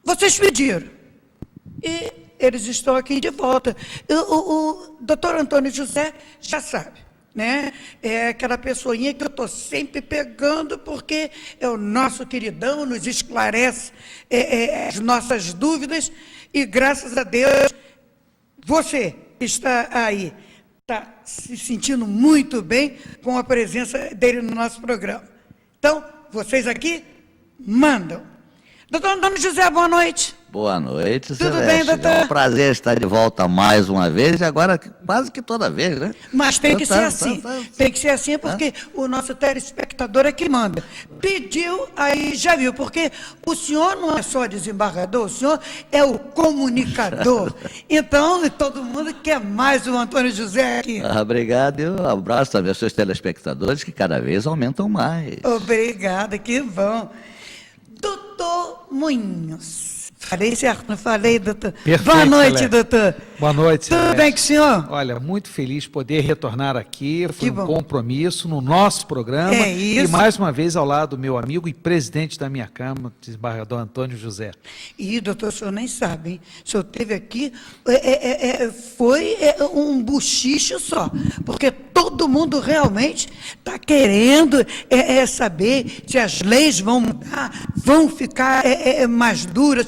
Vocês pediram. E eles estão aqui de volta. O doutor Antônio José já sabe, né? É aquela pessoinha que eu estou sempre pegando, porque é o nosso queridão, nos esclarece as nossas dúvidas, e graças a Deus, você que está aí, está se sentindo muito bem com a presença dele no nosso programa. Então, vocês aqui mandam. Doutor Antônio José, boa noite. Boa noite, Tudo Celeste. bem, doutor? É um prazer estar de volta mais uma vez, e agora quase que toda vez, né? Mas tem que ser assim. Tem que ser assim porque o nosso telespectador é que manda. Pediu, aí já viu, porque o senhor não é só desembargador, o senhor é o comunicador. Então, todo mundo quer mais o Antônio José aqui. Obrigado e um abraço também aos seus telespectadores, que cada vez aumentam mais. Obrigada, que bom. Doutor Munhoz. Falei certo, não falei, doutor? Perfeito, Boa noite, Celeste. doutor. Boa noite, Tudo Celeste. bem com o senhor? Olha, muito feliz de poder retornar aqui. Foi Que bom. um compromisso no nosso programa. É isso. E mais uma vez ao lado do meu amigo e presidente da minha Câmara, desembargador Antônio José. E, doutor, o senhor nem sabe, hein? O senhor teve aqui, foi um buchicho só, porque todo mundo realmente está querendo saber se as leis vão mudar, vão ficar mais duras,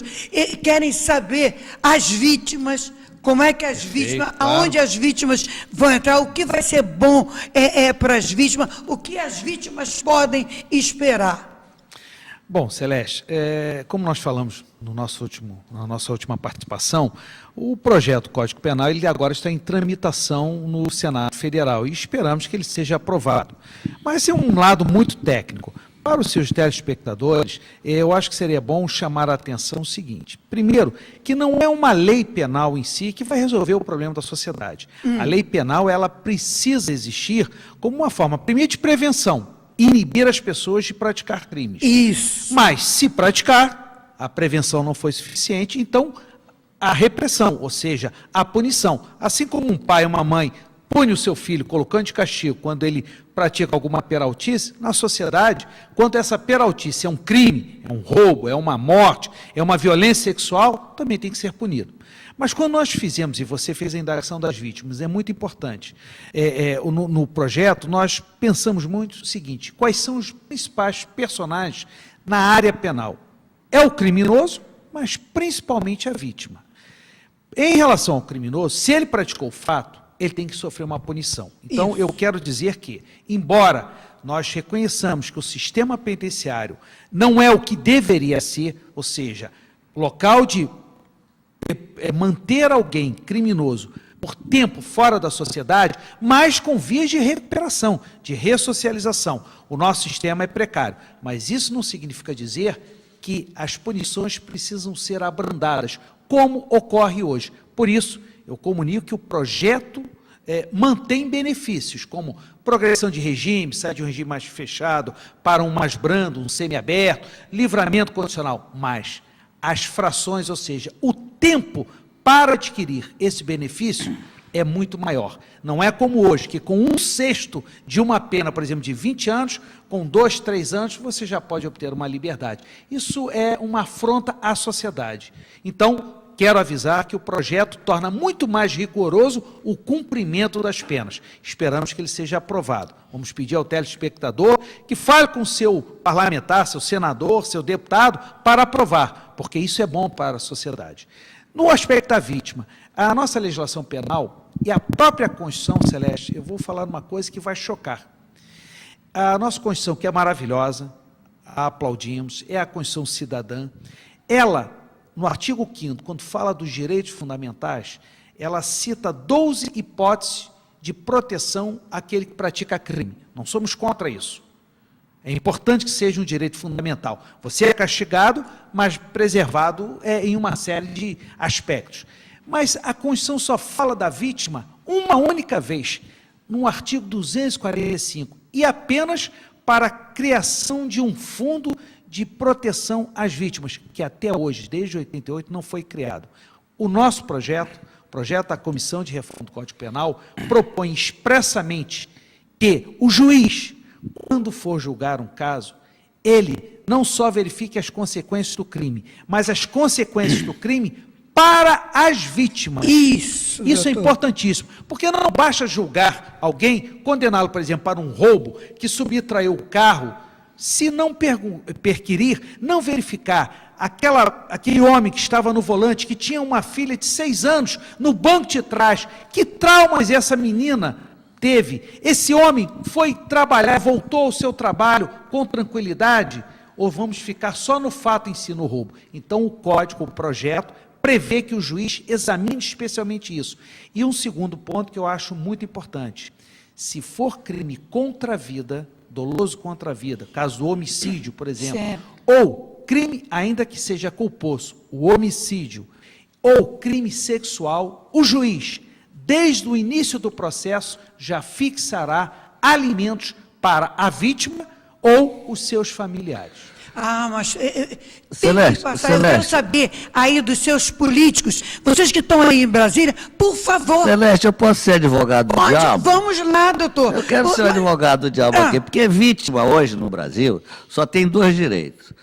querem saber as vítimas, como é que as vítimas, claro. aonde as vítimas vão entrar, o que vai ser bom para as vítimas, o que as vítimas podem esperar. Bom, Celeste, como nós falamos na nossa última participação, o projeto Código Penal ele agora está em tramitação no Senado Federal e esperamos que ele seja aprovado. Mas é um lado muito técnico. Para os seus telespectadores, eu acho que seria bom chamar a atenção o seguinte. Primeiro, que não é uma lei penal em si que vai resolver o problema da sociedade. A lei penal ela precisa existir como uma forma, primeiro, de prevenção, inibir as pessoas de praticar crimes. Isso. Mas, se praticar, a prevenção não foi suficiente, então a repressão, ou seja, a punição. Assim como um pai ou uma mãe pune o seu filho colocando de castigo quando ele pratica alguma peraltice, na sociedade, quando essa peraltice é um crime, é um roubo, é uma morte, é uma violência sexual, também tem que ser punido. Mas quando nós fizemos, e você fez a indagação das vítimas, é muito importante, no projeto nós pensamos muito o seguinte, quais são os principais personagens na área penal? É o criminoso, mas principalmente a vítima. Em relação ao criminoso, se ele praticou o fato, ele tem que sofrer uma punição. Então, eu quero dizer que, embora nós reconheçamos que o sistema penitenciário não é o que deveria ser, ou seja, local de manter alguém criminoso por tempo fora da sociedade, mas com vias de recuperação, de ressocialização. O nosso sistema é precário, mas isso não significa dizer que as punições precisam ser abrandadas, como ocorre hoje. Por isso, eu comunico que o projeto mantém benefícios, como progressão de regime, sai de um regime mais fechado para um mais brando, um semiaberto, livramento condicional, mas as frações, ou seja, o tempo para adquirir esse benefício é muito maior. Não é como hoje, que com 1/6 de uma pena, por exemplo, de 20 anos, com 2, 3 anos, você já pode obter uma liberdade. Isso é uma afronta à sociedade. Então, quero avisar que o projeto torna muito mais rigoroso o cumprimento das penas. Esperamos que ele seja aprovado. Vamos pedir ao telespectador que fale com o seu parlamentar, seu senador, seu deputado, para aprovar, porque isso é bom para a sociedade. No aspecto da vítima, a nossa legislação penal e a própria Constituição, Celeste, eu vou falar uma coisa que vai chocar. A nossa Constituição, que é maravilhosa, a aplaudimos, é a Constituição cidadã, ela, no artigo 5º, quando fala dos direitos fundamentais, ela cita 12 hipóteses de proteção àquele que pratica crime. Não somos contra isso. É importante que seja um direito fundamental. Você é castigado, mas preservado em uma série de aspectos. Mas a Constituição só fala da vítima uma única vez, no artigo 245, e apenas para a criação de um fundo de proteção às vítimas, que até hoje, desde 88, não foi criado. O nosso projeto, o projeto da Comissão de Reforma do Código Penal, propõe expressamente que o juiz, quando for julgar um caso, ele não só verifique as consequências do crime, mas as consequências do crime para as vítimas. Isso é doutor. importantíssimo, porque não basta julgar alguém, condená-lo, por exemplo, para um roubo, que subtraiu o carro, se não perquirir, não verificar aquele homem que estava no volante, que tinha uma filha de 6 anos no banco de trás, que traumas essa menina teve? Esse homem foi trabalhar, voltou ao seu trabalho com tranquilidade, ou vamos ficar só no fato em si, no roubo? Então o código, o projeto, prevê que o juiz examine especialmente isso. E um segundo ponto que eu acho muito importante: se for crime contra a vida, doloso contra a vida, caso do homicídio, por exemplo, certo. ou crime, ainda que seja culposo, o homicídio, ou crime sexual, o juiz, desde o início do processo, já fixará alimentos para a vítima ou os seus familiares. Ah, mas Celeste, eu quero Celeste. saber aí dos seus políticos, vocês que estão aí em Brasília, por favor. Celeste, eu posso ser advogado do diabo? Vamos lá, doutor. Eu quero ser advogado do diabo aqui, porque vítima hoje no Brasil só tem 2 direitos.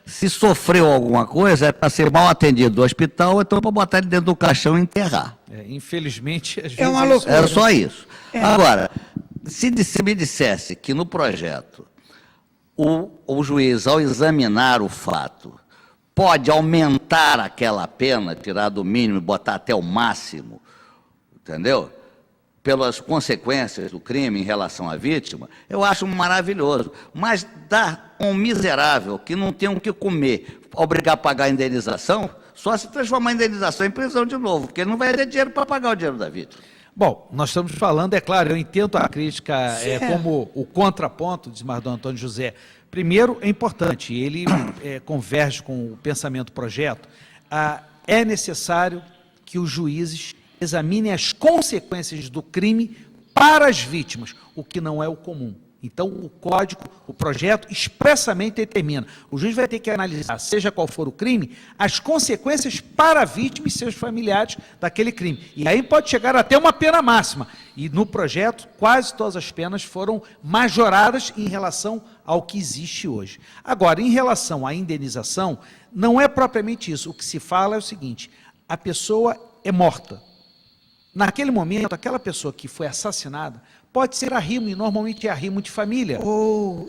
Se sofreu alguma coisa, é para ser mal atendido do hospital, ou então para botar ele dentro do caixão e enterrar. Infelizmente, às vezes... É uma loucura. Era só isso. Agora, se me dissesse que no projeto o juiz, ao examinar o fato, pode aumentar aquela pena, tirar do mínimo e botar até o máximo, entendeu? Pelas consequências do crime em relação à vítima, eu acho maravilhoso. Mas dar um miserável que não tem o que comer, obrigar a pagar a indenização, só se transformar a indenização em prisão de novo, porque ele não vai ter dinheiro para pagar o dinheiro da vítima. Bom, nós estamos falando, é claro, eu entendo a crítica como o contraponto, diz Mardon Antônio José. Primeiro, é importante, ele converge com o pensamento do projeto, é necessário que os juízes examinem as consequências do crime para as vítimas, o que não é o comum. Então, o código, o projeto, expressamente determina. O juiz vai ter que analisar, seja qual for o crime, as consequências para a vítima e seus familiares daquele crime. E aí pode chegar até uma pena máxima. E no projeto, quase todas as penas foram majoradas em relação ao que existe hoje. Agora, em relação à indenização, não é propriamente isso. O que se fala é o seguinte: a pessoa é morta. Naquele momento, aquela pessoa que foi assassinada pode ser arrimo, e normalmente é arrimo de família.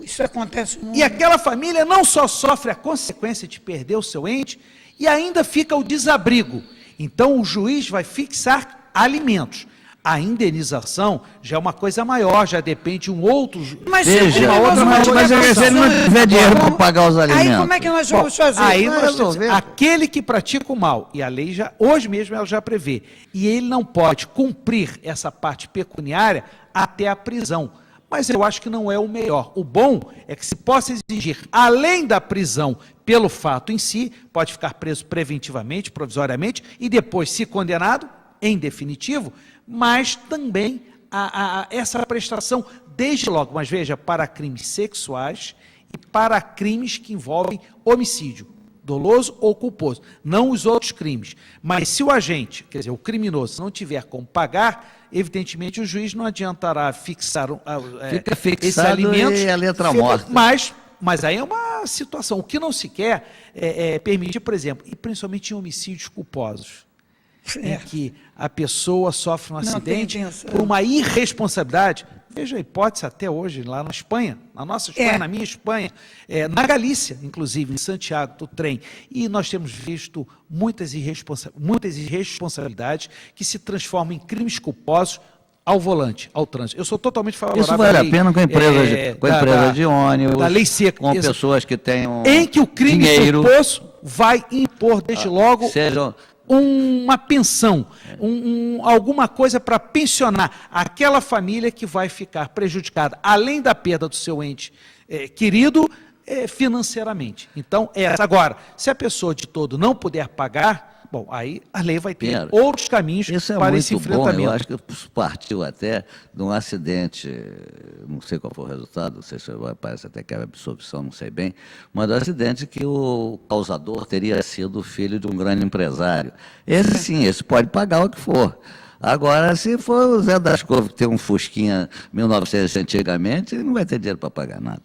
Isso acontece muito. E aquela família não só sofre a consequência de perder o seu ente, e ainda fica o desabrigo. Então o juiz vai fixar alimentos. A indenização já é uma coisa maior, já depende de um outro... Mas Veja, mas se ele não tiver dinheiro para pagar os alimentos... Aí como é que nós vamos fazer? Aí Não é nós resolver. temos aquele que pratica o mal, e a lei já, hoje mesmo ela já prevê, e ele não pode cumprir essa parte pecuniária até a prisão. Mas eu acho que não é o melhor. O bom é que se possa exigir, além da prisão pelo fato em si, pode ficar preso preventivamente, provisoriamente, e depois, se condenado, em definitivo, mas também essa prestação, desde logo, mas veja, para crimes sexuais e para crimes que envolvem homicídio, doloso ou culposo, não os outros crimes. Mas se o agente, quer dizer, o criminoso, não tiver como pagar, evidentemente o juiz não adiantará fixar Fica fixado esse alimento. e a letra morta. Mas aí é uma situação. O que não se quer é permitir, por exemplo, e principalmente em homicídios culposos, em que a pessoa sofre um acidente por uma irresponsabilidade. Veja a hipótese até hoje, lá na Espanha, na nossa Espanha, na minha Espanha, na Galícia, inclusive, em Santiago, do trem. E nós temos visto muitas irresponsabilidades que se transformam em crimes culposos ao volante, ao trânsito. Eu sou totalmente favorável. Isso vale a pena com empresas de ônibus, da lei seca, com pessoas que tenham em que o crime dinheiro, culposo vai impor, desde logo, uma pensão, alguma coisa para pensionar aquela família que vai ficar prejudicada, além da perda do seu ente querido, financeiramente. Então, agora, se a pessoa de todo não puder pagar, bom, aí a lei vai ter outros caminhos para esse enfrentamento. Bom, eu acho que partiu até de um acidente, não sei qual foi o resultado, não sei se parece até que era absolvição, não sei bem, mas do acidente que o causador teria sido o filho de um grande empresário. Esse sim, esse pode pagar o que for. Agora, se for o Zé das Couves que tem um Fusquinha 1900 antigamente, ele não vai ter dinheiro para pagar nada.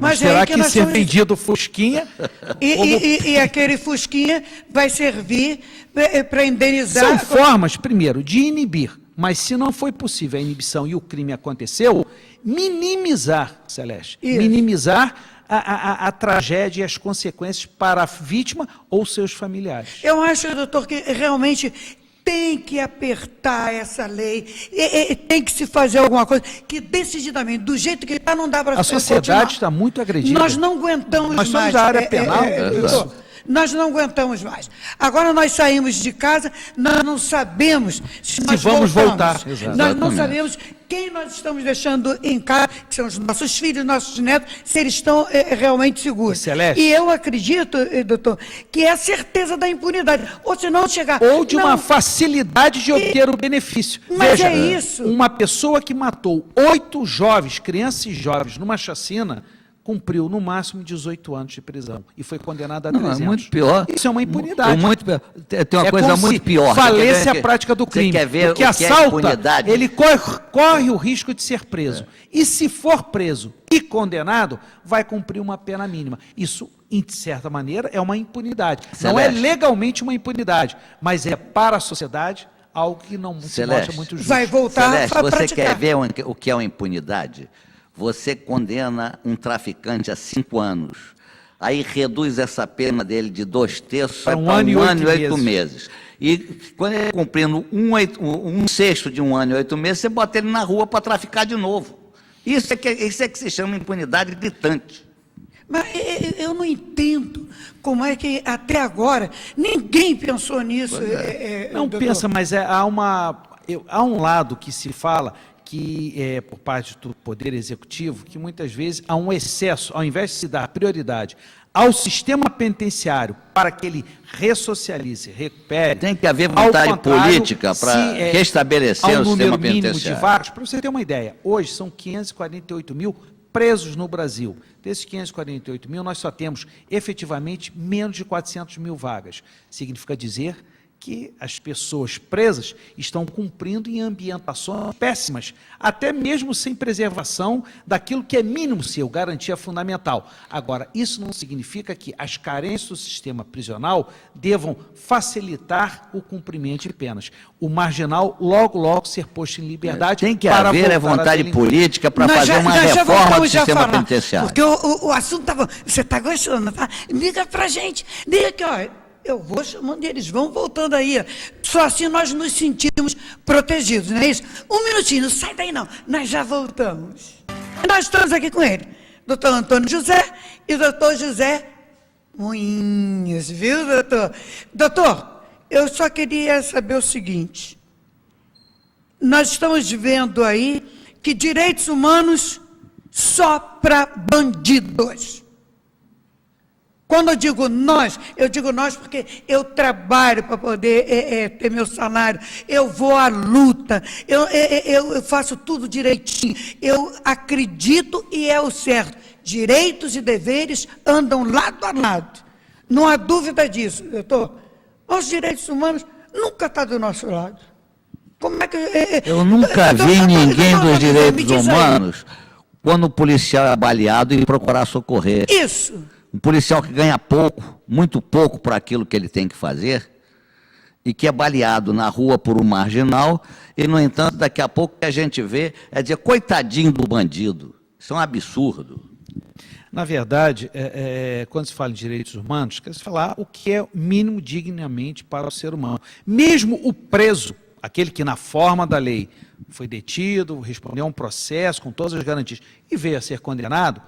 Mas é será aí que nós ser estamos- vendido Fusquinha... E aquele fusquinha vai servir para indenizar... São formas, primeiro, de inibir, mas se não foi possível a inibição e o crime aconteceu, minimizar, Celeste, Isso. minimizar a tragédia e as consequências para a vítima ou seus familiares. Eu acho, doutor, que realmente tem que apertar essa lei, tem que se fazer alguma coisa, que decididamente, do jeito que está, não dá para A sociedade está muito agredida. Nós não aguentamos Nós mais. somos da área penal. Doutor, nós não aguentamos mais. Agora nós saímos de casa, nós não sabemos se nós vamos voltamos. voltar. Exato. Nós não Exatamente. sabemos quem nós estamos deixando em casa, que são os nossos filhos, nossos netos, se eles estão realmente seguros. Celeste. E eu acredito, doutor, que é a certeza da impunidade. Ou se não chegar... Ou de uma Não, facilidade de obter o benefício. Mas Veja, é isso. uma pessoa que matou 8 jovens, crianças e jovens, numa chacina, cumpriu no máximo 18 anos de prisão e foi condenada a 300. Não, é muito pior. Isso é uma impunidade. Muito pior. Tem uma É coisa como muito se pior. falece Você a quer ver prática do você crime. quer ver O que é assalta, impunidade? ele corre o risco de ser preso. E se for preso e condenado, vai cumprir uma pena mínima. Isso, de certa maneira, é uma impunidade. Não é Celeste. legalmente uma impunidade, mas é para a sociedade algo que não se Celeste. mostra muito justo. vai voltar Celeste, a você praticar. quer ver o que é uma impunidade? Você condena um traficante a 5 anos, aí reduz essa pena dele de 2/3 Para para um ano e 8 8 meses. E quando ele cumprindo um sexto de 1 ano e 8 meses, você bota ele na rua para traficar de novo. Isso é que se chama impunidade gritante. Mas eu não entendo como é que até agora ninguém pensou nisso. Não doutor. pensa, mas há um lado que se fala que por parte do Poder Executivo, que muitas vezes há um excesso, ao invés de se dar prioridade ao sistema penitenciário para que ele ressocialize, recupere. Tem que haver ao vontade contrário, política para se, restabelecer há um o número sistema mínimo de penitenciário. vagas. Para você ter uma ideia, hoje são 548 mil presos no Brasil. Desses 548 mil, nós só temos efetivamente menos de 400 mil vagas. Significa dizer que as pessoas presas estão cumprindo em ambientações péssimas, até mesmo sem preservação daquilo que é mínimo seu, garantia fundamental. Agora, isso não significa que as carências do sistema prisional devam facilitar o cumprimento de penas. O marginal, logo ser posto em liberdade. Tem que para haver voltar a vontade delinquir. política para Nós fazer já- uma nós já reforma do voltamos a sistema falar, penitenciário. Porque o assunto tá bom. Você está gostando, tá? Liga pra gente. Liga aqui, ó. Eu vou chamando eles, vão voltando aí. Ó. Só assim nós nos sentimos protegidos, não é isso? Um minutinho, não sai daí não. Nós já voltamos. Nós estamos aqui com ele, doutor Antônio José e doutor José Moinhos, viu, doutor? Doutor, eu só queria saber o seguinte. Nós estamos vendo aí que direitos humanos só para bandidos. Quando eu digo nós porque eu trabalho para poder ter meu salário, eu vou à luta, eu faço tudo direitinho, eu acredito e é o certo. Direitos e deveres andam lado a lado. Não há dúvida disso, doutor. Os direitos humanos nunca estão do nosso lado. Como é que... Eu nunca vi ninguém Doutor, dos me direitos diz aí. humanos quando o policial é baleado e procurar socorrer. Isso. Um policial que ganha pouco, muito pouco para aquilo que ele tem que fazer, e que é baleado na rua por um marginal, e, no entanto, daqui a pouco que a gente vê é dizer, coitadinho do bandido. Isso é um absurdo. Na verdade, quando se fala em direitos humanos, quer se falar o que é mínimo dignamente para o ser humano. Mesmo o preso, aquele que na forma da lei foi detido, respondeu a um processo com todas as garantias e veio a ser condenado,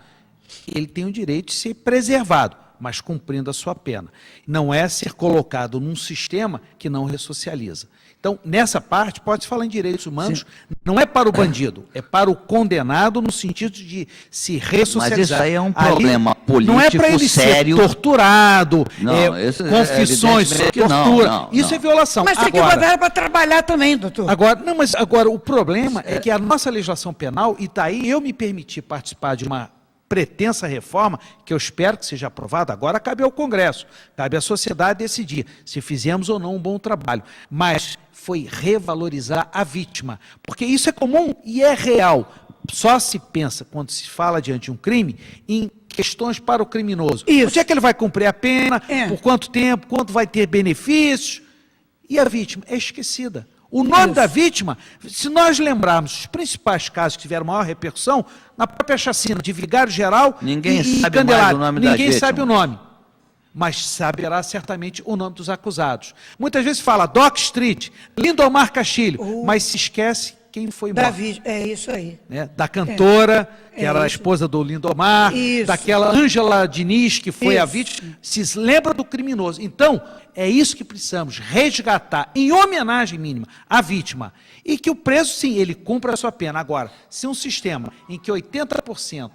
ele tem o direito de ser preservado, mas cumprindo a sua pena. Não é ser colocado num sistema que não ressocializa. Então, nessa parte, pode-se falar em direitos humanos, não é para o bandido, é para o condenado no sentido de se ressocializar. Mas isso aí é um Ali, problema político não é para ele sério. ser torturado, Não, isso confissões, evidentemente que não, tortura. não, Isso não. é violação. Mas tem que Agora, botar ela para trabalhar também, doutor. Agora, o problema é que a nossa legislação penal, e está aí eu me permiti participar de uma pretensa reforma, que eu espero que seja aprovada, agora cabe ao Congresso, cabe à sociedade decidir se fizemos ou não um bom trabalho, mas foi revalorizar a vítima, porque isso é comum e é real. só se pensa, quando se fala diante de um crime, em questões para o criminoso. Isso. Onde é que ele vai cumprir a pena, É. por quanto tempo, quanto vai ter benefícios, e a vítima é esquecida. O nome Isso. da vítima, se nós lembrarmos os principais casos que tiveram maior repercussão, na própria chacina de Vigário Geral Ninguém e sabe Candelário, mais o nome das ninguém sabe o vítimas. nome, mas saberá certamente o nome dos acusados. Muitas vezes fala Doc Street, Lindomar Castilho, mas se esquece quem foi morto. Davi, é isso aí. Né? Da cantora, que É era a isso. esposa do Lindomar, Isso. daquela Ângela Diniz, que foi a Isso. vítima, se lembra do criminoso. Então, é isso que precisamos, resgatar, em homenagem mínima, à vítima. E que o preso, sim, ele cumpra a sua pena. Agora, se um sistema em que 80%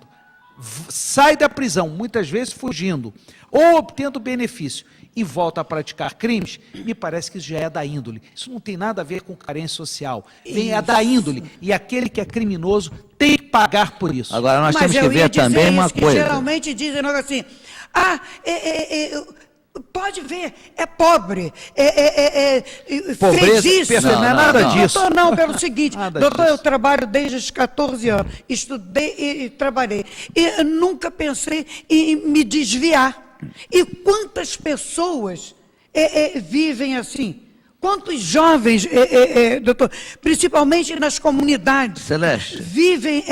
sai da prisão, muitas vezes fugindo, ou obtendo benefício, e volta a praticar crimes, me parece que isso já é da índole. Isso não tem nada a ver com carência social. É da índole. E aquele que é criminoso tem que pagar por isso. Agora, nós Mas temos que eu ia ver dizer também uma isso, que coisa. geralmente dizem logo assim, pode ver, é pobre, Pobreza, fez isso. não é nada disso. Doutor, não, pelo seguinte, Nada doutor, disso. eu trabalho desde os 14 anos, estudei e trabalhei, e eu nunca pensei em me desviar. E quantas pessoas vivem assim? Quantos jovens, doutor, principalmente nas comunidades, Celeste. vivem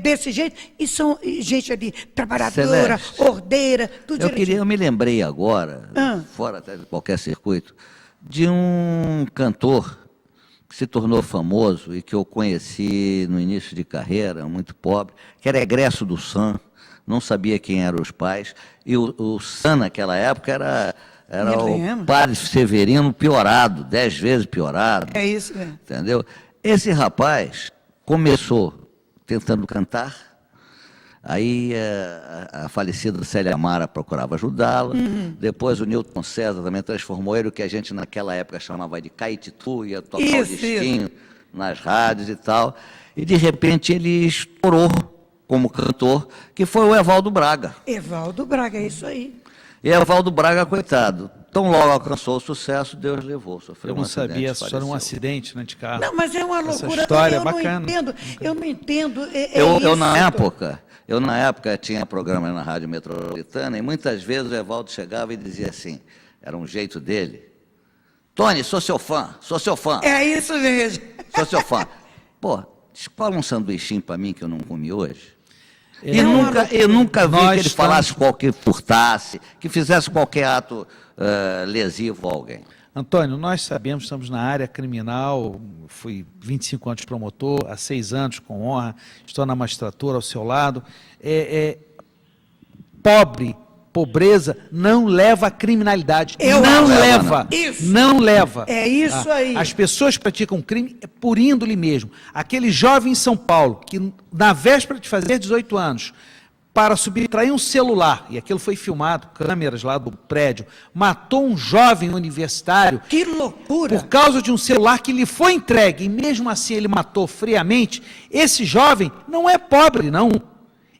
desse jeito e são gente ali trabalhadora, Celeste. ordeira, tudo direitinho. Eu me lembrei agora, fora até de qualquer circuito, de um cantor que se tornou famoso e que eu conheci no início de carreira, muito pobre, que era egresso do SAM, não sabia quem eram os pais, e o SAM naquela época era Me o lembro. Padre Severino piorado, 10 vezes piorado. É isso mesmo. Entendeu? Esse rapaz começou tentando cantar, aí a falecida Célia Amara procurava ajudá-la, depois o Newton César também transformou ele, o que a gente naquela época chamava de caititu, ia tocar o Isso, disquinho nas rádios e tal, e de repente ele estourou como cantor, que foi o Evaldo Braga. Evaldo Braga, é isso aí. E Evaldo Braga, coitado, tão logo alcançou o sucesso, Deus levou, sofreu Eu não um acidente, sabia, essa história é um faleceu. acidente, né, de carro. Não, mas é uma Essa loucura. história eu é bacana. Eu não entendo. Eu na época tinha programa na Rádio Metropolitana e muitas vezes o Evaldo chegava e dizia assim, era um jeito dele, Tony, sou seu fã, É isso mesmo. sou seu fã. Pô, escola um sanduichinho para mim que eu não comi hoje. É, Eu nunca vi Nós que ele estamos- falasse qualquer furtasse, que fizesse qualquer ato lesivo a alguém. Antônio, nós sabemos, estamos na área criminal, fui 25 anos promotor, há 6 anos com honra, estou na magistratura ao seu lado. Pobreza não leva à criminalidade. Eu não acho. leva. Isso. Não leva. É isso aí. As pessoas praticam crime por índole mesmo. Aquele jovem em São Paulo, que na véspera de fazer 18 anos, para subtrair um celular, e aquilo foi filmado, câmeras lá do prédio, matou um jovem universitário Que loucura. por causa de um celular que lhe foi entregue, e mesmo assim ele matou friamente. Esse jovem não é pobre, não.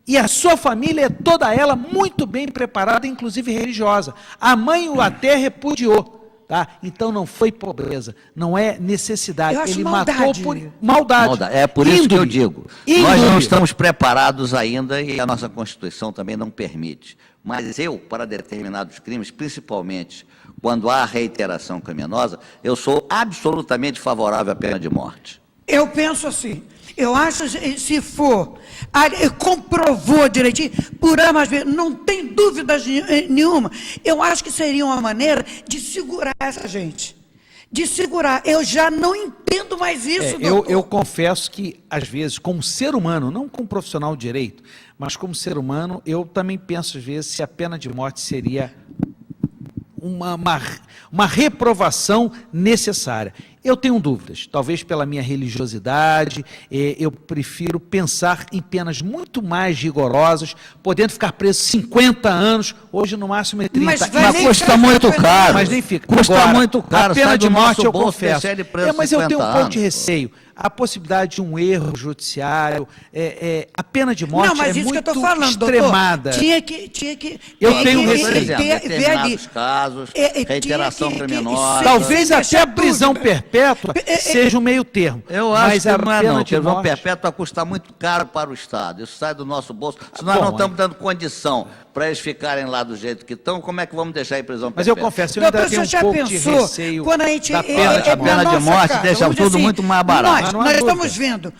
E a sua família é toda ela muito bem preparada, inclusive religiosa. A mãe o até repudiou. Tá? Então não foi pobreza, não é necessidade. Eu acho Ele maldade. matou por maldade. É por isso que eu Índole. digo, Índole. nós não estamos preparados ainda e a nossa Constituição também não permite. Mas eu, para determinados crimes, principalmente quando há reiteração criminosa, eu sou absolutamente favorável à pena de morte. Eu penso assim, eu acho, se for, comprovou direitinho, por ambas vezes, não tem dúvidas nenhuma, eu acho que seria uma maneira de segurar essa gente. De segurar. Eu já não entendo mais isso, doutor. Eu confesso que, às vezes, como ser humano, não como profissional de direito, mas como ser humano, eu também penso, às vezes, se a pena de morte seria uma reprovação necessária. Eu tenho dúvidas, talvez pela minha religiosidade, eu prefiro pensar em penas muito mais rigorosas, podendo ficar preso 50 anos, hoje no máximo é 30. Mas vai nem custa ficar muito pena- caro. Mas nem fica. Custa Agora, muito caro, a pena sai de do morte nosso eu bolso, confesso. deixa ele preso Mas eu tenho um 50 pouco de anos. receio. a possibilidade de um erro judiciário, a pena de morte Não, mas é isso que eu muito estou falando, extremada. doutor. Tinha que Eu tem tenho que- receio. Por exemplo, ver ali. determinados casos, tinha reiteração que- criminosa. Talvez sem até deixar a prisão dúvida. perpétua seja um meio termo. Eu acho mas que a não é pena não, de prisão morte- perpétua custa muito caro para o Estado. Isso sai do nosso bolso. Se nós Bom, não estamos dando condição para eles ficarem lá do jeito que estão, como é que vamos deixar em prisão Mas eu perpétua? confesso, eu ainda Doutor, tenho o senhor um já pouco de pensou receio quando a gente da pena de A morte. pena na de nossa morte casa, deixa vamos dizer tudo assim, muito mais barato. Mas não há Nós dúvida. estamos vendo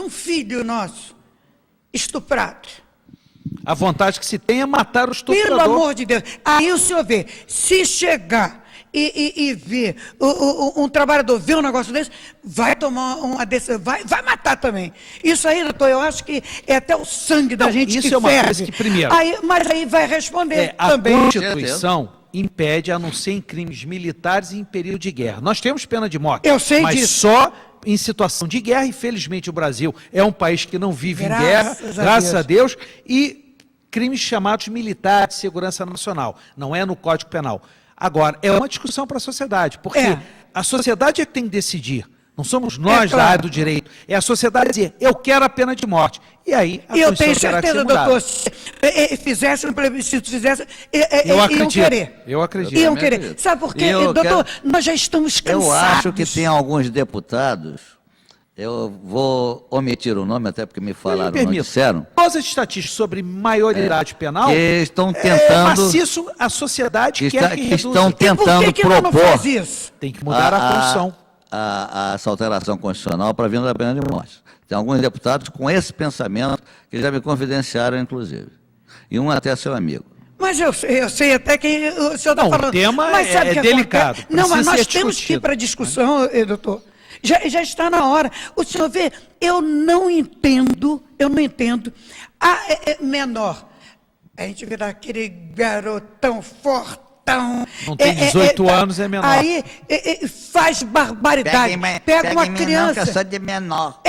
um filho nosso estuprado. A vontade que se tem é matar o Pelo estuprador. amor de Deus. Aí o senhor vê, se chegar e ver um trabalhador ver um negócio desse, vai tomar uma decisão, vai matar também. Isso aí, doutor, eu acho que é até o sangue da Não, gente isso que é uma ferve. coisa que, primeiro, Mas aí vai responder A também. Constituição impede, a não ser em crimes militares e em período de guerra. Nós temos pena de morte. Eu sei mas disso. só em situação de guerra. Infelizmente, o Brasil é um país que não vive Graças em guerra, a graças a Deus. Deus, e crimes chamados militares, segurança nacional. Não é no Código Penal. Agora, é uma discussão para a sociedade, porque É. a sociedade é que tem que decidir. Não somos nós da claro. área do direito. É a sociedade dizer, eu quero a pena de morte. E aí, a E eu Constituição tenho terá que ser certeza, mudada. doutor, se fizesse um plebiscito, Eu iam acredito. querer. Eu acredito. Iam também querer. acredito. Sabe por quê, Eu doutor? quero- Nós já estamos cansados. Eu acho que tem alguns deputados, eu vou omitir o nome, até porque me falaram, não disseram, Todas as estatísticas sobre maioridade penal que estão tentando, maciço a sociedade quer que reduza. estão E por que tentando que não propor faz isso? Tem que mudar a Constituição. essa alteração constitucional para vinda da pena de morte. Tem alguns deputados com esse pensamento que já me confidenciaram, inclusive. E um até seu amigo. Mas eu sei até quem o senhor está Não, o falando. tema Mas sabe é o que delicado, acontece? Não, mas precisa nós ser temos que ir discutido. para a discussão, doutor. Já está na hora. O senhor vê, eu não entendo menor. A gente vê daquele garotão fortão. Não tem 18 anos, é menor. Aí faz barbaridade. Pega uma criança. que eu sou de menor.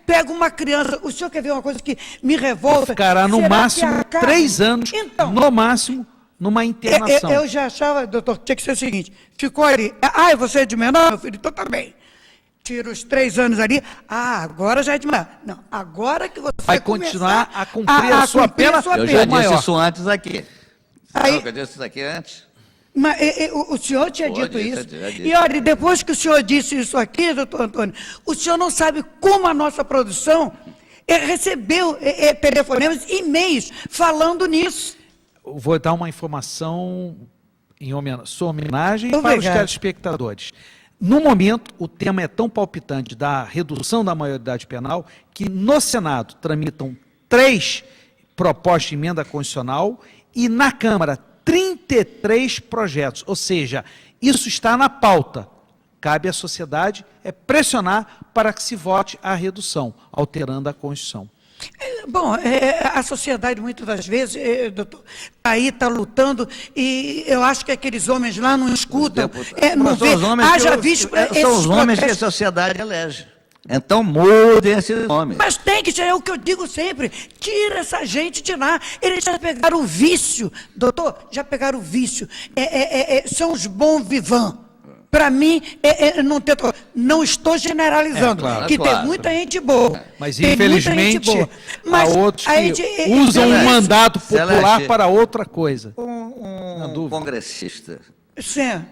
Pega uma criança. O senhor quer ver uma coisa que me revolta? Ficará no Será que máximo acaba? 3 anos, Então, no máximo, numa internação. eu já achava, doutor, que tinha que ser o seguinte, ficou ali, você é de menor, meu filho, então tá bem. Tira os 3 anos ali, agora já é de menor. Não, agora que você Vai continuar a cumprir a sua pena. Eu já disse maior. isso antes aqui. Aí- Eu disse isso aqui antes. Mas o senhor tinha Pô, dito disse, isso. já disse. E olha, depois que o senhor disse isso aqui, doutor Antônio, o senhor não sabe como a nossa produção recebeu telefonemas e e-mails falando nisso. Eu vou dar uma informação em sua homenagem para os Obrigado. telespectadores. No momento, o tema é tão palpitante da redução da maioridade penal que no Senado tramitam 3 propostas de emenda constitucional e na Câmara 33 projetos. Ou seja, isso está na pauta. Cabe à sociedade pressionar para que se vote a redução, alterando a Constituição. Bom, a sociedade muitas das vezes, doutor, aí está lutando e eu acho que aqueles homens lá não escutam, não Mas são vê. os homens que Haja visto esses são os homens que a protestos. sociedade elege. Então mudem esses homens. Mas tem que, é o que eu digo sempre, tira essa gente de lá. Eles já pegaram o vício, doutor, já pegaram o vício. São os bons vivants. Para mim, não estou generalizando, claro. que Claro. tem muita gente boa. Mas, tem muita gente infelizmente, boa. há Mas outros a que gente, usam um Celeste, mandato popular Celeste. para outra coisa. Na Um dúvida. congressista Sim.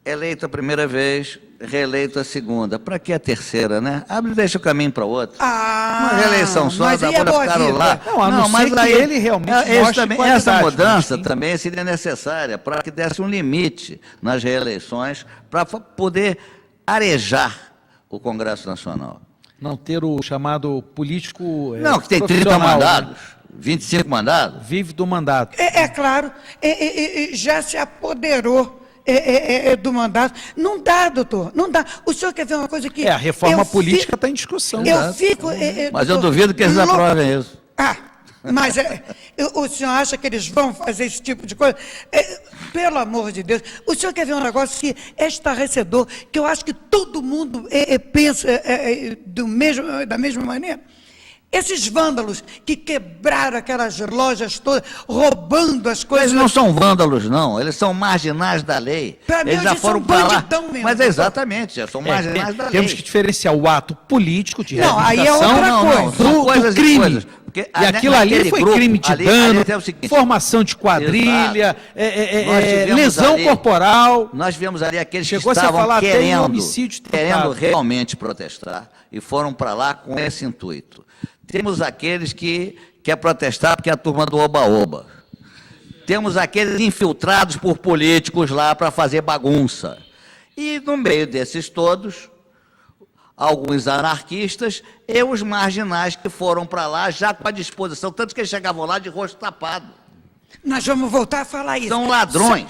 eleito a primeira vez, reeleito a segunda. Para que a terceira, né? Deixa o caminho para outra. Uma reeleição só, mas dá aí é para boa ficar vida. lá. Não, a não ser que ele realmente mostre essa qualidade, mudança mas- também seria necessária para que desse um limite nas reeleições para poder arejar o Congresso Nacional. Não ter o chamado político Não, que tem 30 profissional, né? mandados, 25 mandados. Vive do mandato. Claro, já se apoderou do mandato. Não dá, doutor, não dá. O senhor quer ver uma coisa que... A reforma eu política fi- está em discussão. Eu né? fico... Mas eu doutor, duvido que eles louco. aprovem isso. Mas o senhor acha que eles vão fazer esse tipo de coisa? Pelo amor de Deus. O senhor quer ver um negócio que é estarrecedor, que eu acho que todo mundo pensa da mesma maneira? Esses vândalos que quebraram aquelas lojas todas, roubando as coisas. Eles não são vândalos, não. Eles são marginais da lei. Pra mim, eles já eles são foram para lá. bandidão mesmo, Mas doutor. exatamente, já são marginais da lei. Temos que diferenciar o ato político de Não, aí é reabilitação outra coisa. São do coisas e crime. coisas. Porque E aquilo ali naquele foi grupo, crime de ali dano, é o seguinte, formação de quadrilha, Nós tivemos lesão ali- corporal. Nós vimos ali aqueles Chegou a que se estavam falar até em querendo, homicídio querendo tentado. realmente protestar e foram para lá com esse intuito. Temos aqueles que quer protestar porque é a turma do oba-oba. Temos aqueles infiltrados por políticos lá para fazer bagunça. E no meio desses todos, alguns anarquistas e os marginais que foram para lá já com a disposição, tanto que eles chegavam lá de rosto tapado. Nós vamos voltar a falar isso. São ladrões.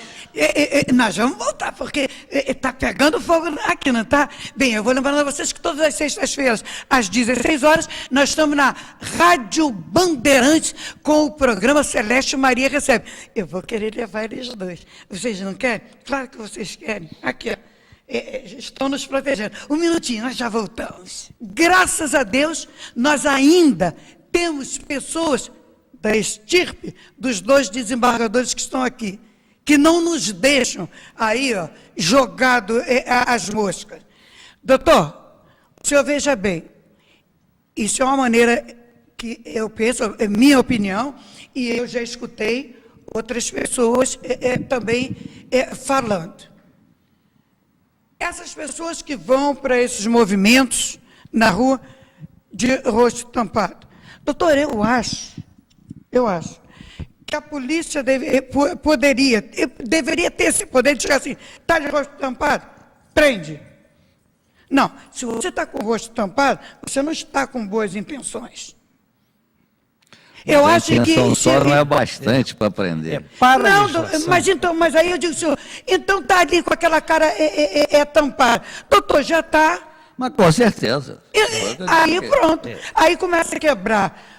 Nós vamos voltar, porque está pegando fogo aqui, não está? Bem, eu vou lembrando a vocês que todas as sextas-feiras, às 16 horas, nós estamos na Rádio Bandeirantes com o programa Celeste Maria Recebe. Eu vou querer levar eles dois. Vocês não querem? Claro que vocês querem. Aqui, ó. Estão nos protegendo. Um minutinho, nós já voltamos. Graças a Deus, nós ainda temos pessoas da estirpe dos dois desembargadores que estão aqui, que não nos deixam aí, ó, jogado as moscas. Doutor, o senhor veja bem, isso é uma maneira que eu penso, é minha opinião, e eu já escutei outras pessoas também falando. Essas pessoas que vão para esses movimentos na rua de rosto tampado. Doutor, eu acho que a polícia deveria ter esse poder de chegar assim, está de rosto tampado? Prende. Não, se você está com o rosto tampado, você não está com boas intenções. Eu acho que... só não é bastante para aprender. Mas aí eu digo, senhor, então está ali com aquela cara tampada. Doutor, já está... Mas com certeza. Aí pronto. Aí começa a quebrar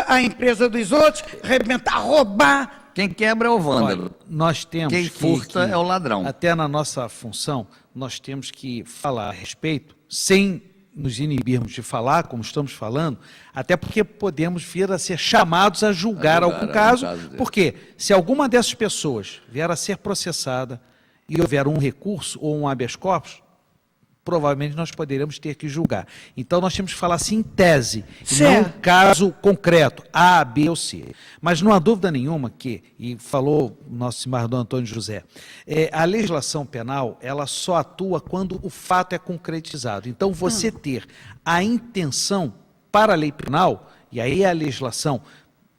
a empresa dos outros, arrebentar, roubar. Quem quebra é o vândalo. Olha, nós temos Quem furta é o ladrão. Até na nossa função, nós temos que falar a respeito, sem nos inibirmos de falar, como estamos falando, até porque podemos vir a ser chamados a julgar algum caso, porque se alguma dessas pessoas vier a ser processada e houver um recurso ou um habeas corpus, provavelmente nós poderemos ter que julgar. Então nós temos que falar assim em tese, e não um caso concreto, A, B ou C. Mas não há dúvida nenhuma que, e falou o nosso desembargador Antônio José, a legislação penal, ela só atua quando o fato é concretizado. Então você ter a intenção para a lei penal, e aí a legislação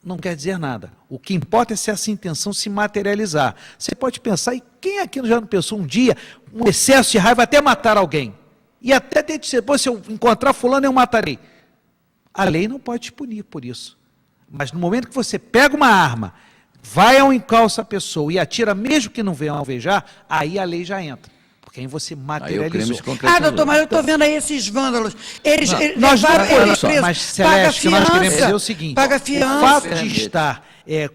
não quer dizer nada. O que importa é se essa intenção se materializar. Você pode pensar, e quem aqui já não pensou um dia, um excesso de raiva até matar alguém? E até dizer, se eu encontrar fulano, eu matarei. A lei não pode te punir por isso. Mas no momento que você pega uma arma, vai ao encalço a pessoa e atira, mesmo que não venha alvejar, aí a lei já entra. Porque aí você materializou. Doutor, mas eu estou vendo aí esses vândalos. Eles presos, mas, Celeste, nós queremos dizer o seguinte, paga fiança. O fato de estar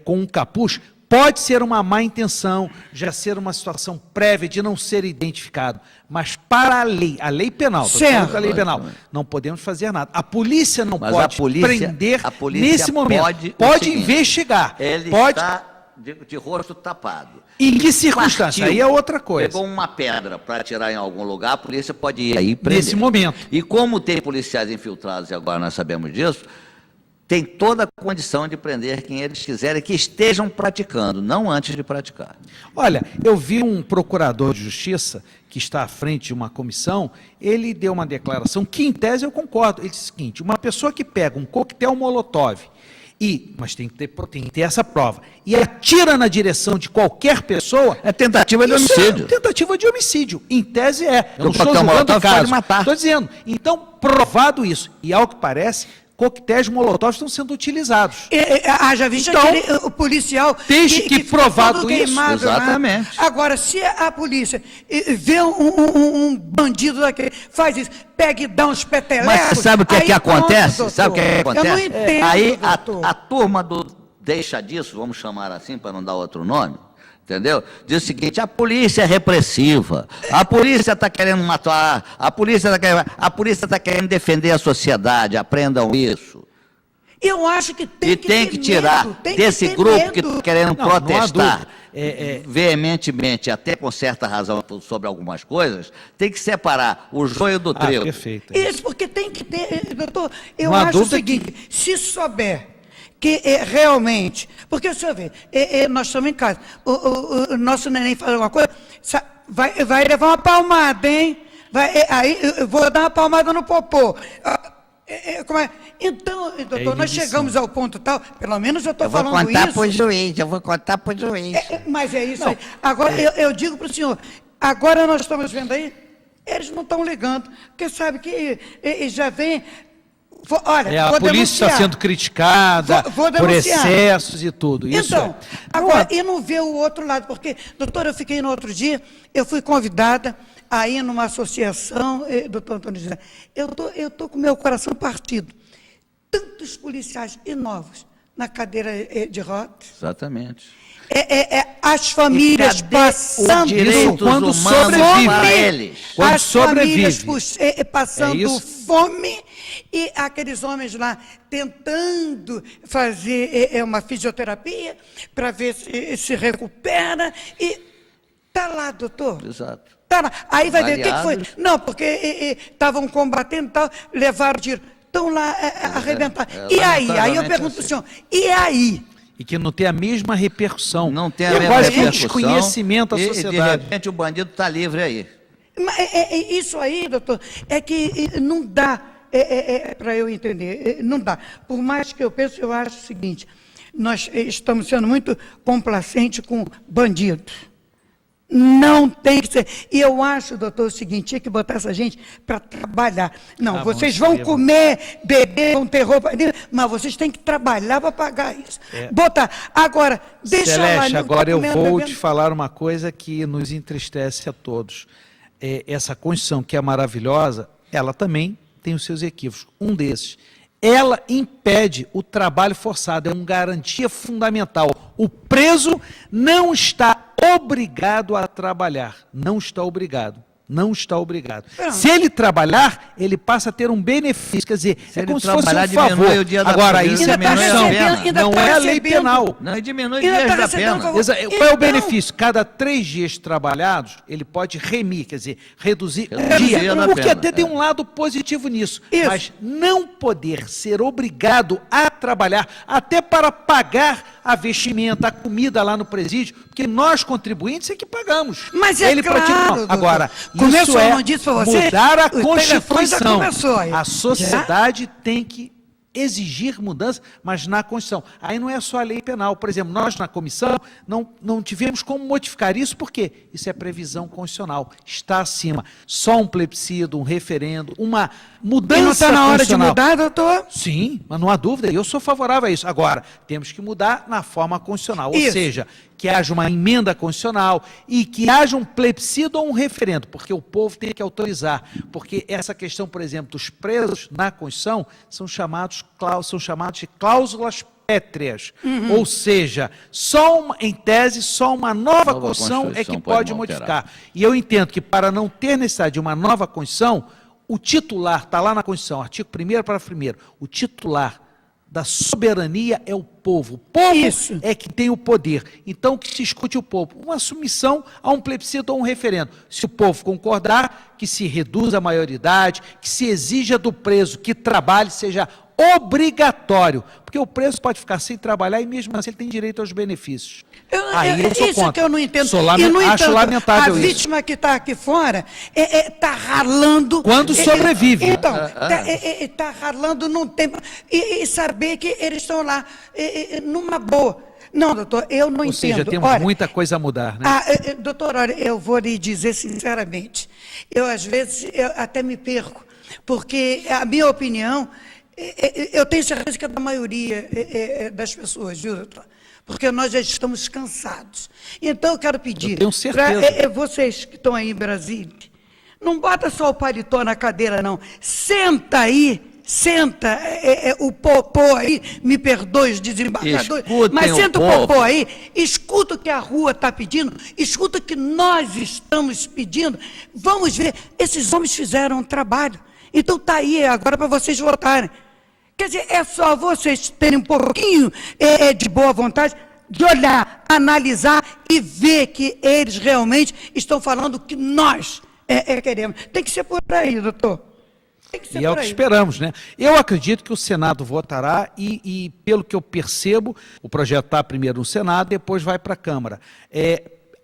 com um capuz pode ser uma má intenção, já ser uma situação prévia de não ser identificado, mas para a lei penal, certo. A lei penal, não podemos fazer nada. A polícia não pode prender nesse momento. Pode investigar. Ele pode... está de rosto tapado. Em que circunstância? Aí é outra coisa. Pegou uma pedra para atirar em algum lugar, a polícia pode ir aí prender. Nesse momento. E como tem policiais infiltrados, e agora nós sabemos disso, tem toda a condição de prender quem eles quiserem que estejam praticando, não antes de praticar. Olha, eu vi um procurador de justiça que está à frente de uma comissão, ele deu uma declaração que, em tese, eu concordo. Ele disse o seguinte, uma pessoa que pega um coquetel molotov, mas tem que ter essa prova, e atira na direção de qualquer pessoa... É tentativa de homicídio. Tentativa de homicídio. Em tese é. Eu não estou julgando julgando o caso. Matar. Estou dizendo. Então, provado isso, e ao que parece, coquetéis molotov estão sendo utilizados. Já visto o policial... Desde que provado isso. Exatamente. Né? Agora, se a polícia vê um bandido daquele, faz isso, pega e dá uns petelecos... Mas você sabe o que é que acontece? Doutor, sabe o que é que acontece? Eu não entendo, aí a turma do deixa disso, vamos chamar assim para não dar outro nome, entendeu? Diz o seguinte, a polícia é repressiva, a polícia está querendo matar, a polícia está querendo defender a sociedade, aprendam isso. Eu acho que tem E que tem ter que tirar medo, tem desse ter grupo medo. que está querendo Não, não há protestar dúvida. veementemente, até com certa razão sobre algumas coisas, tem que separar o joio do trigo. Perfeito. Isso, porque tem que ter, doutor, eu Não há acho o dúvida seguinte, se souber que realmente, porque o senhor vê, nós estamos em casa, o nosso neném faz alguma coisa, vai levar uma palmada, hein? Aí eu vou dar uma palmada no popô. Como é? Então, doutor, nós chegamos ao ponto tal, pelo menos eu estou falando isso. Eu vou contar para o juiz. Mas é isso aí. Agora, eu digo para o senhor, agora nós estamos vendo aí, eles não estão ligando, porque sabe que já vem... Olha, A polícia está sendo criticada vou por denunciar. excessos e tudo. Isso Então, agora, e não ver o outro lado, porque, doutor, eu fiquei no outro dia, eu fui convidada a ir numa associação, doutor Antônio José, eu tô com meu coração partido. Tantos policiais e novos na cadeira de rodas. Exatamente. As famílias passando direitos quando humanos sobrevive para eles? Quando as sobrevive. famílias passando fome e aqueles homens lá tentando fazer uma fisioterapia para ver se recupera e tá lá, doutor. Exato. Tá lá. Aí vai ver o que foi. Baleados. Não, porque estavam combatendo e tal, levaram tiro. Estão lá arrebentados. E aí? Aí eu pergunto para o senhor, e aí? E que não tem a mesma repercussão. Não tem a É mesma quase que um repercussão. desconhecimento da E, sociedade. de repente, o bandido está livre aí. Mas isso aí, doutor, é que não dá para eu entender, não dá. Por mais que eu pense, eu acho o seguinte, nós estamos sendo muito complacentes com bandidos. Não tem que ser. E eu acho, doutor, o seguinte, tinha que botar essa gente para trabalhar. Não, vocês vão comer, beber, vão ter roupa, mas vocês têm que trabalhar para pagar isso. Botar. Agora, deixa Celeste, lá. agora eu vou bebendo. te falar uma coisa que nos entristece a todos. Essa Constituição, que é maravilhosa, ela também tem os seus equívocos. Um desses, ela impede o trabalho forçado, é uma garantia fundamental. O preso não está obrigado a trabalhar, não está obrigado. Não está obrigado. Se ele trabalhar, ele passa a ter um benefício, quer dizer, é como se fosse um favor. O dia da Agora, polícia, isso é ainda tá Constituição, recebendo, não é a lei penal. Não, e diminui Ainda dias tá da recebendo pena. favor. Qual é o Então- benefício? Cada 3 dias trabalhados, ele pode remir, quer dizer, reduzir um Reduzir dia. na Porque pena, até tem um lado positivo nisso. Isso. Mas não poder ser obrigado a trabalhar, até para pagar a vestimenta, a comida lá no presídio, porque nós, contribuintes, é que pagamos. Mas é claro, não. doutor. Agora, Começou, isso é não disse pra você? mudar a O telefone já Constituição. começou aí. A sociedade tem que exigir mudança, mas na Constituição. Aí não é só a lei penal. Por exemplo, nós na comissão não tivemos como modificar isso, porque isso é previsão constitucional, está acima. Só um plebiscito, um referendo, uma mudança E não está na hora de constitucional. mudar, doutor? Sim, mas não há dúvida, eu sou favorável a isso. Agora, temos que mudar na forma constitucional, ou Isso. seja, que haja uma emenda constitucional e que haja um plebiscito ou um referendo, porque o povo tem que autorizar. Porque essa questão, por exemplo, dos presos na Constituição são chamados de cláusulas pétreas. Ou seja, em tese, só uma nova Constituição é que Constituição pode pode modificar. E eu entendo que para não ter necessidade de uma nova Constituição, o titular, está lá na Constituição, artigo 1º, parágrafo 1º, o titular da soberania é o povo. O povo Isso. é que tem o poder. Então, que se escute o povo. Uma submissão a um plebiscito ou um referendo. Se o povo concordar, que se reduza a maioridade, que se exija do preso que trabalhe, seja obrigatório. Porque o preso pode ficar sem trabalhar e mesmo assim ele tem direito aos benefícios. Aí eu sou isso contra. que eu não entendo. E, no entanto, acho lamentável a isso. vítima que está aqui fora está ralando. Quando sobrevive. Então, está ralando num tempo. E saber que eles estão lá numa boa. Não, doutor, eu não Ou entendo. seja, temos Olha, muita coisa a mudar, né? doutor, olha, eu vou lhe dizer sinceramente, eu às vezes até me perco, porque a minha opinião, eu tenho certeza que é da maioria das pessoas, viu, doutor? Porque nós já estamos cansados. Então eu quero pedir, Eu tenho certeza. para vocês que estão aí em Brasília, não bota só o paletó na cadeira, não. Senta aí. Senta o popô aí, me perdoe os desembargadores, Escutem mas o senta o povo. popô aí, escuta o que a rua está pedindo, escuta o que nós estamos pedindo. Vamos ver, esses homens fizeram um trabalho. Então está aí agora para vocês votarem. Quer dizer, é só vocês terem um pouquinho de boa vontade de olhar, analisar e ver que eles realmente estão falando o que nós queremos. Tem que ser por aí, doutor. Tem que ser E é o por que aí. esperamos, né? Eu acredito que o Senado votará e pelo que eu percebo, o projeto está primeiro no Senado, depois vai para a Câmara.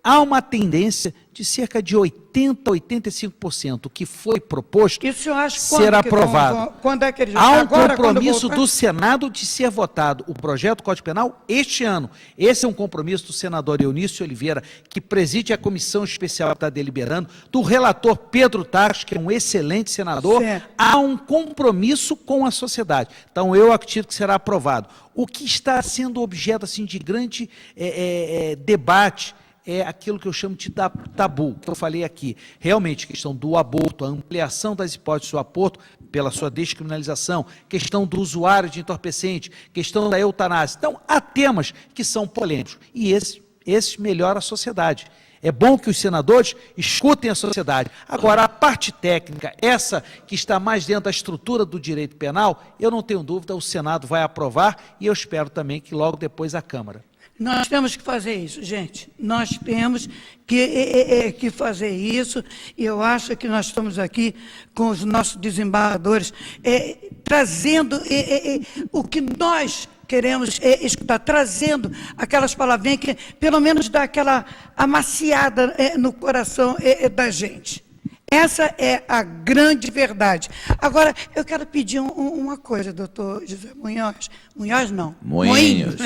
Há uma tendência de cerca de 80% a 85% que foi proposto Isso eu acho ser aprovado. Quando é que eles Há um agora, compromisso quando do Senado de ser votado o projeto do Código Penal este ano. Esse é um compromisso do senador Eunício Oliveira, que preside a comissão especial que está deliberando, do relator Pedro Taches, que é um excelente senador. Certo. Há um compromisso com a sociedade. Então, eu acredito que será aprovado. O que está sendo objeto assim, de grande debate é aquilo que eu chamo de tabu, que eu falei aqui. Realmente, questão do aborto, a ampliação das hipóteses do aborto pela sua descriminalização, questão do usuário de entorpecente, questão da eutanásia. Então, há temas que são polêmicos e esses melhoram a sociedade. É bom que os senadores escutem a sociedade. Agora, a parte técnica, essa que está mais dentro da estrutura do direito penal, eu não tenho dúvida, o Senado vai aprovar e eu espero também que logo depois a Câmara. Nós temos que fazer isso, gente. Nós temos que fazer isso. E eu acho que nós estamos aqui com os nossos desembargadores trazendo o que nós queremos escutar, trazendo aquelas palavrinhas que pelo menos dá aquela amaciada no coração da gente. Essa é a grande verdade. Agora, eu quero pedir uma coisa, doutor José Munhoz. Munhoz não. Moinhos.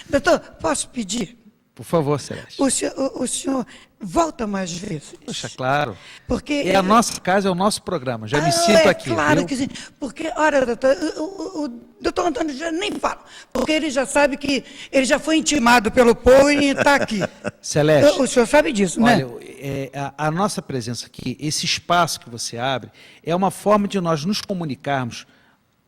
Doutor, posso pedir? Por favor, Celeste. O senhor volta mais vezes. Poxa, claro. Porque É a nossa casa, é o nosso programa. Já me sinto aqui. Claro viu? que sim. Porque, olha, doutor, o doutor Antônio já nem fala. Porque ele já sabe que ele já foi intimado pelo povo e está aqui. Celeste. O senhor sabe disso, né? Olha, a nossa presença aqui, esse espaço que você abre, é uma forma de nós nos comunicarmos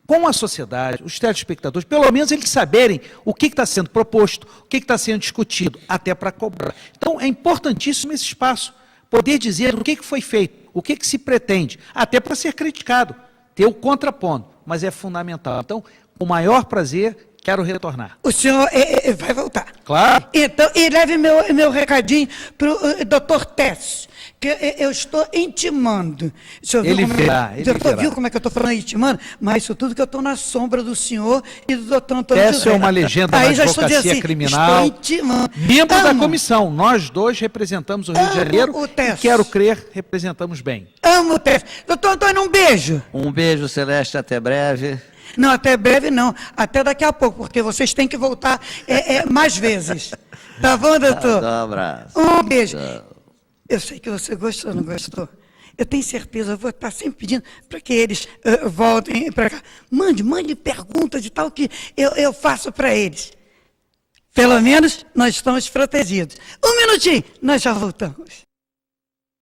com a sociedade, os telespectadores, pelo menos eles saberem o que está sendo proposto, o que está sendo discutido, até para cobrar. Então, é importantíssimo esse espaço, poder dizer o que foi feito, o que se pretende, até para ser criticado, ter o contraponto, mas é fundamental. Então, com o maior prazer, quero retornar. O senhor vai voltar. Claro. Então, e leve meu recadinho para o doutor Tess, que eu estou intimando. O senhor viu Ele como virá, ele doutor, virá. viu como é que eu estou falando intimando? Mas isso tudo que eu estou na sombra do senhor e do doutor Antônio Tess José. é uma legenda Aí na já estou advocacia dizendo assim, criminal, estou intimando. membro da Amo. comissão. Nós dois representamos o Rio de Amo Janeiro o e, Tess. quero crer, representamos bem. Amo o Tess. Doutor Antônio, um beijo. Um beijo, Celeste, até breve. Não, até breve não. Até daqui a pouco, porque vocês têm que voltar mais vezes. Tá bom, doutor? Um abraço. Um beijo. Tchau. Eu sei que você gostou, não gostou? Eu tenho certeza, eu vou estar sempre pedindo para que eles voltem para cá. Mande perguntas e tal que eu faço para eles. Pelo menos nós estamos protegidos. Um minutinho, nós já voltamos.